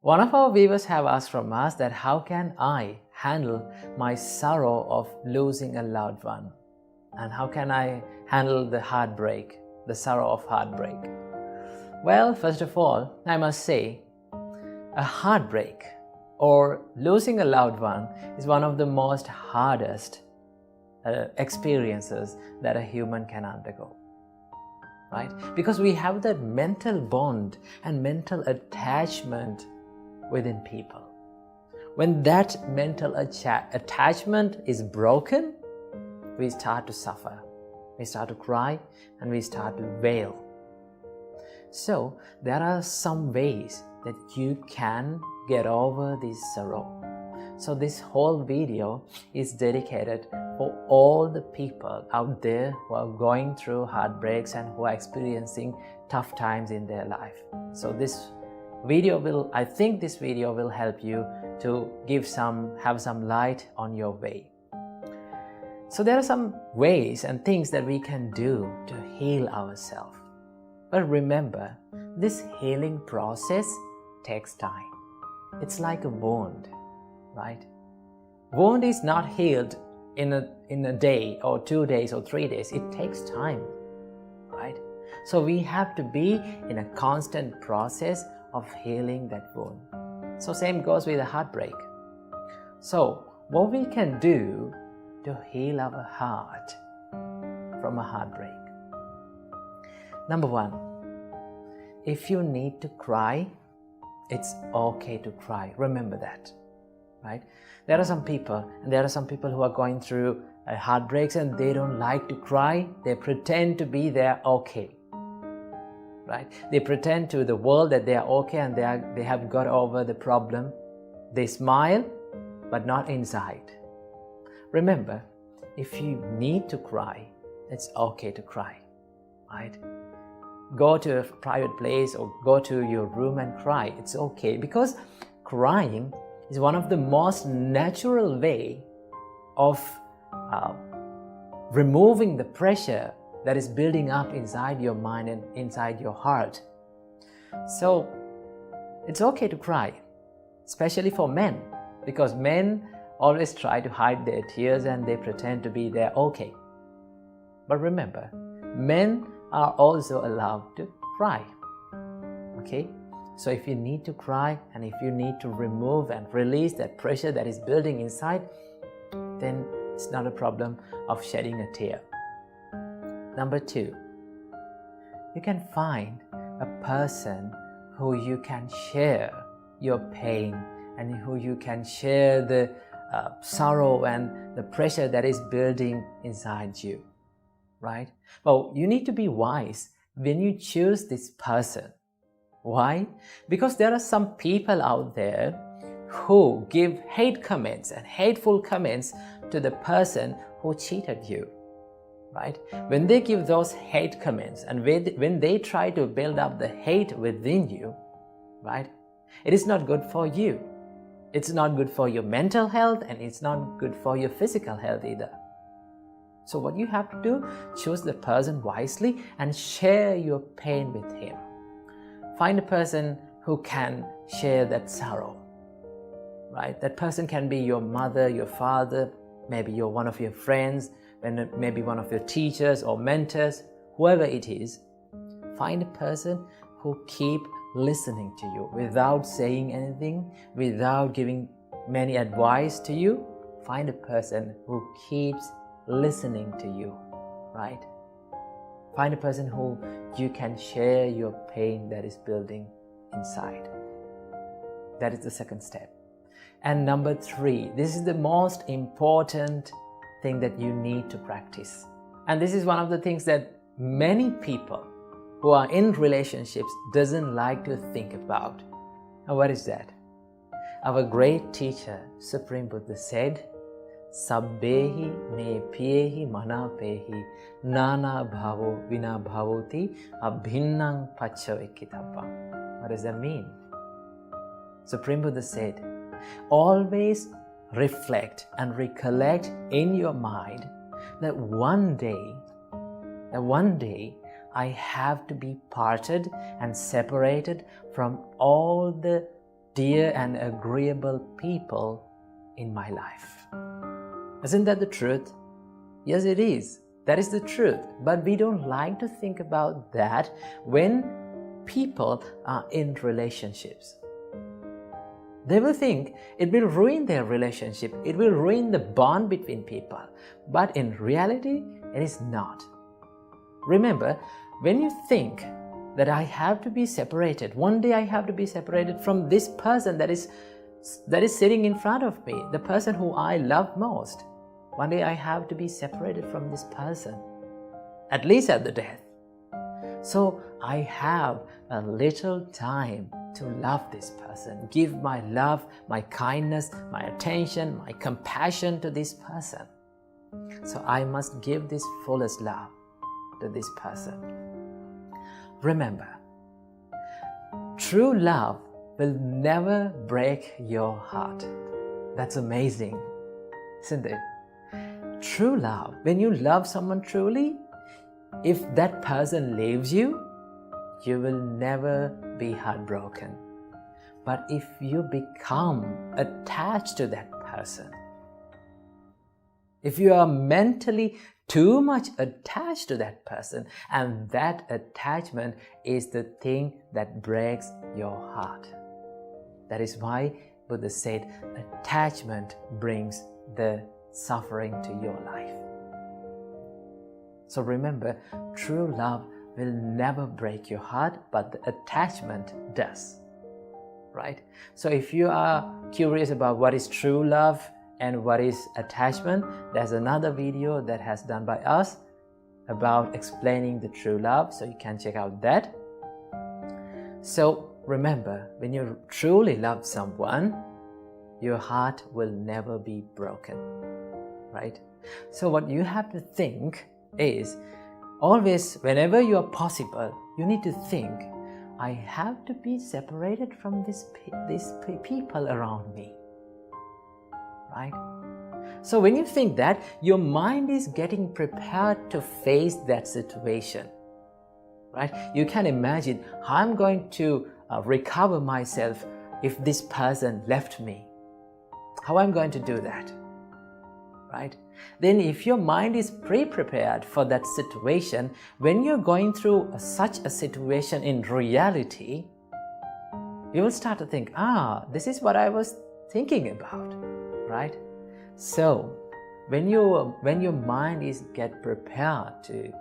One of our viewers have asked from us that how can I handle my sorrow of losing a loved one? And how can I handle the heartbreak, the sorrow of heartbreak? Well, first of all, I must say, a heartbreak or losing a loved one is one of the most hardest experiences that a human can undergo. Right? Because we have that mental bond and mental attachment within people. When that mental attachment is broken, we start to suffer, we start to cry, and we start to wail. So there are some ways that you can get over this sorrow. So this whole video is dedicated for all the people out there who are going through heartbreaks and who are experiencing tough times in their life. So this video will help you to have some light on your way. So there are some ways and things that we can do to heal ourselves. But remember, this healing process takes time. It's like a wound, right? Wound is not healed in a day or 2 days or 3 days. It takes time, right? So we have to be in a constant process of healing that wound. So same goes with a heartbreak. So what we can do to heal our heart from a heartbreak? Number one, if you need to cry, it's okay to cry. Remember that, right? There are some people who are going through heartbreaks and they don't like to cry. They pretend to be they're okay, right? They pretend to the world that they are okay and they have got over the problem. They smile, but not inside. Remember, if you need to cry, it's okay to cry, right? Go to a private place or go to your room and cry. It's okay, because crying is one of the most natural way of removing the pressure that is building up inside your mind and inside your heart. So it's okay to cry, especially for men, because men always try to hide their tears and they pretend to be they're okay. But remember, men are also allowed to cry. Okay? So if you need to cry and if you need to remove and release that pressure that is building inside, then it's not a problem of shedding a tear. Number two, you can find a person who you can share your pain and who you can share the sorrow and the pressure that is building inside you, right? Well, you need to be wise when you choose this person. Why? Because there are some people out there who give hate comments and hateful comments to the person who cheated you, right? When they give those hate comments and when they try to build up the hate within you, right? It is not good for you. It's not good for your mental health and it's not good for your physical health either. So what you have to do, choose the person wisely and share your pain with him. Find a person who can share that sorrow, right? That person can be your mother, your father, maybe one of your friends, maybe one of your teachers or mentors, whoever it is. Find a person who keep listening to you without saying anything, without giving many advice to you. Find a person who keeps listening to you, right? Find a person who you can share your pain that is building inside. That is the second step. And number three, this is the most important thing that you need to practice. And this is one of the things that many people who are in relationships doesn't like to think about. And what is that? Our great teacher, Supreme Buddha said, Sabbehi me piyehi manapehi nana bhavo vina bhavoti abhinnang paccavekkitabba. What does that mean? Supreme Buddha said, always reflect and recollect in your mind that one day I have to be parted and separated from all the dear and agreeable people in my life. Isn't that the truth? Yes, it is. That is the truth. But we don't like to think about that when people are in relationships. They will think it will ruin their relationship, it will ruin the bond between people. But in reality, it is not. Remember, when you think that I have to be separated, one day I have to be separated from this person that is sitting in front of me, the person who I love most. One day I have to be separated from this person, at least at the death. So I have a little time to love this person, give my love, my kindness, my attention, my compassion to this person. So I must give this fullest love to this person. Remember, true love will never break your heart. That's amazing, isn't it? True love, when you love someone truly, if that person leaves you, you will never be heartbroken. But if you become attached to that person, if you are mentally too much attached to that person, and that attachment is the thing that breaks your heart. That is why Buddha said attachment brings the suffering to your life. So remember, true love will never break your heart, but the attachment does. Right? So if you are curious about what is true love and what is attachment, there's another video that has done by us about explaining the true love, so you can check out that. So remember, when you truly love someone, your heart will never be broken. Right? So what you have to think is, always, whenever you are possible, you need to think, I have to be separated from these people around me. Right? So when you think that, your mind is getting prepared to face that situation. Right? You can imagine, how I'm going to recover myself if this person left me. How I'm going to do that. Right? Then if your mind is pre-prepared for that situation, when you're going through such a situation in reality, you will start to think, this is what I was thinking about, right? So when your mind is get prepared to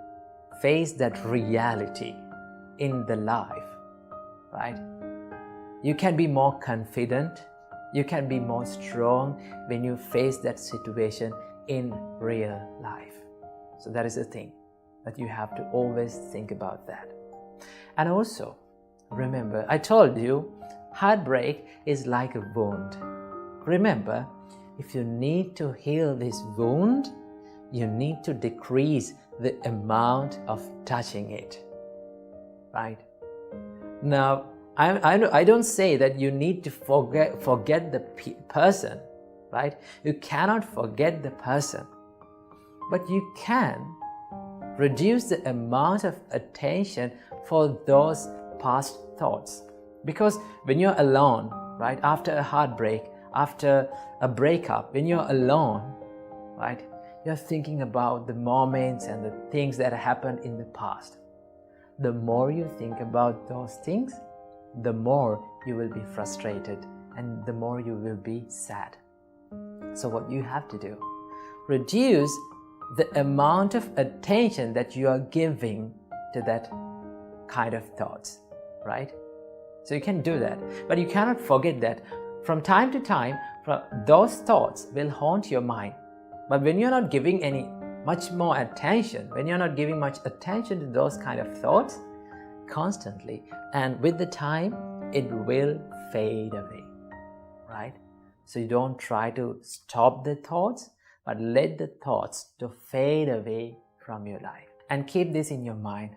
face that reality in the life, right? You can be more confident, you can be more strong when you face that situation in real life. So that is the thing that you have to always think about that. And also, remember, I told you, heartbreak is like a wound. Remember, if you need to heal this wound, you need to decrease the amount of touching it. Right? Now, I don't say that you need to forget the person. Right? You cannot forget the person, but you can reduce the amount of attention for those past thoughts. Because when you're alone, right, after a heartbreak, after a breakup, when you're alone, right, you're thinking about the moments and the things that happened in the past. The more you think about those things, the more you will be frustrated and the more you will be sad. So what you have to do, reduce the amount of attention that you are giving to that kind of thoughts, right? So you can do that, but you cannot forget that from time to time, those thoughts will haunt your mind. But when you're not giving much more attention, when you're not giving much attention to those kind of thoughts constantly, and with the time, it will fade away, right? So you don't try to stop the thoughts, but let the thoughts to fade away from your life. And keep this in your mind.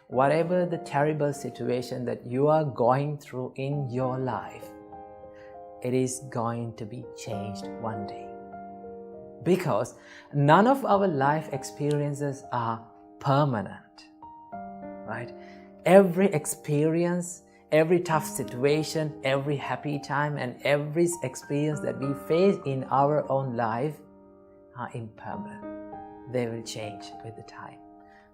Whatever the terrible situation that you are going through in your life, it is going to be changed one day. Because none of our life experiences are permanent, right? Every experience, every tough situation, every happy time, and every experience that we face in our own life are impermanent. They will change with the time.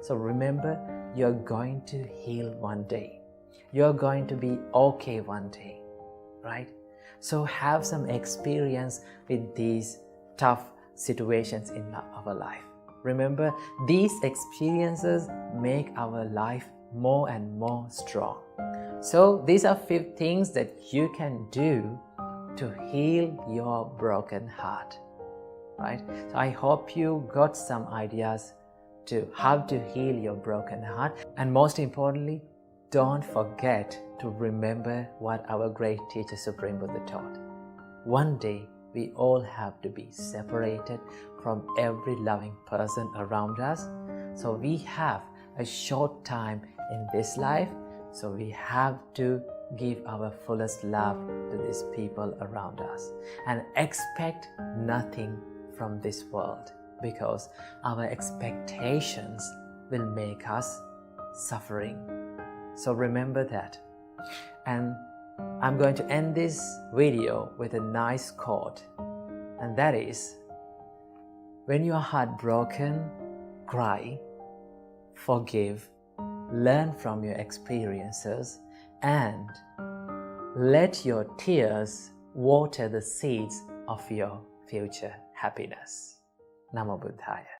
So remember, you're going to heal one day. You're going to be okay one day, right? So have some experience with these tough situations in our life. Remember, these experiences make our life more and more strong. So these are 5 things that you can do to heal your broken heart, right? So I hope you got some ideas to how to heal your broken heart. And most importantly, don't forget to remember what our great teacher Supreme Buddha taught. One day, we all have to be separated from every loving person around us. So we have a short time in this life, so we have to give our fullest love to these people around us and expect nothing from this world, because our expectations will make us suffering. So remember that. And I'm going to end this video with a nice quote, and that is, when you are heartbroken, cry, forgive, learn from your experiences, and let your tears water the seeds of your future happiness. Namo Buddhaya.